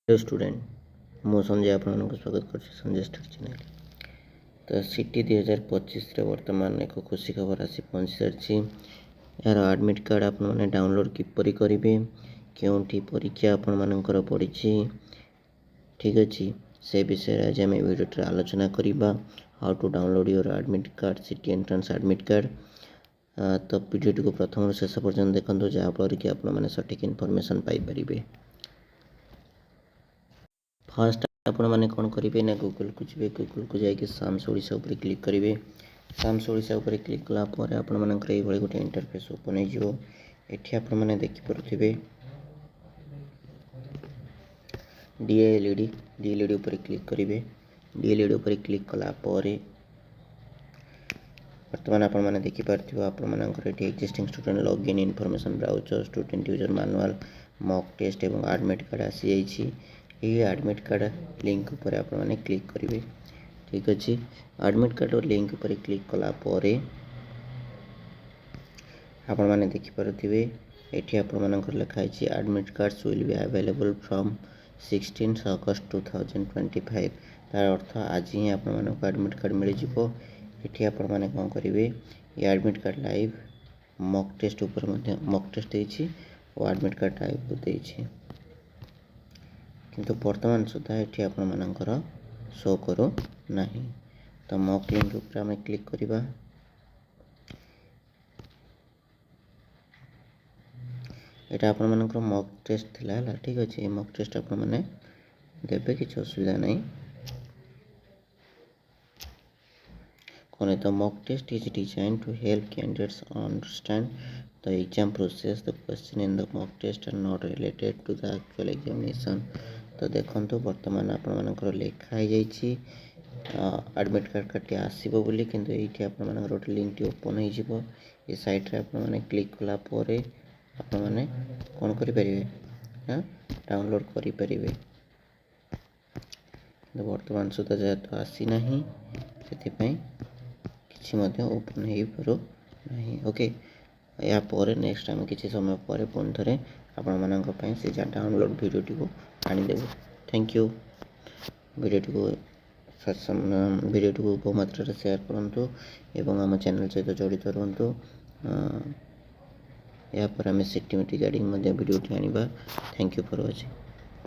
Hello student मु संजय आपको स्वागत कर संजय स्टडी चैनल। तो सीटी 2025 वर्तमान एक खुशी खबर आसी पहुँची सारी। यार एडमिट कार्ड आपने डाउनलोड किपरि करेंगे क्योंठी परीक्षा आपर पड़ी ठीक अच्छे से विषय आज आम वीडियो आलोचना करवा how to download your admit card city entrance admit card. तो वीडियो को प्रथम शेष पर्यटन देखते जहाँफल कि आपने सठिक इनफर्मेशन पाइपर। फास्ट आपण मैंने कौन करेंगे ना गूगल को जी गूगल को जाकि साम्स ओडिशा उपर क्लिक करेंगे। साम्स ओडिशा उपर क्लिक कलापर आपण मानकर ये गोटे इंटरफेस ओपन हो आपने देखिपे डीएलईडी उपर क्लिक करेंगे। डीएलईडी उपर क्लिक कलापर बर्तमान आपने देखिपे आपर existing student login information browser student user manual mock test और एडमिट कार्ड आसी जाइए। ये एडमिट कार्ड लिंक उपर आपने क्लिक करेंगे ठीक अच्छे। एडमिट कार्ड लिंक उपर क्लिक कलापर आपण मैंने देखिपे ये आपर लिखाई admit cards will be available from 16 August 2025। तार अर्थ आज ही आपको एडमिट कार्ड मिल जाव। ये आपण मैंने कौन करेंगे ये admit card live mock test उपर मॉक टेस्ट देती और एडमिट कार्ड लाइव देती किंतु वर्तमान सुधा ये आपर शो करू ना। तो मॉक लिंक उपर आम क्लिक करवा। यहाँ आपर मॉक टेस्ट थिला ठीक अच्छे। मॉक टेस्ट आप देवे किसी असुविधा नहीं कौन। तो mock test is design to help candidates understand the exam process. The question in the mock test are not related to the actual examination. तो देखो बर्तमान आपर लिखाई एडमिट कार्ड काटी आसो बोली किंतु ये आपर गोटे लिंक ओपन हो सैट्रे आपने क्लिक कलापर आपने कौन करेंगे ना डाउनलोड करेंगे। वर्तमान सुधा जेहेतु आसीना से किसी ओपन हो पार ना। ओके या नेक्स्ट टाइम किसी समय पर पुणी थे आपण से डाउनलोड वीडियो को आनीदेव। Thank you. वीडियो को बहु मात्रा शेयर करूँ एवं आम चैनल सहित जड़ित रुहतु। या पर आम सिस्टमेटिक गाइडिंग वीडियो आनिबा। Thank you for watching.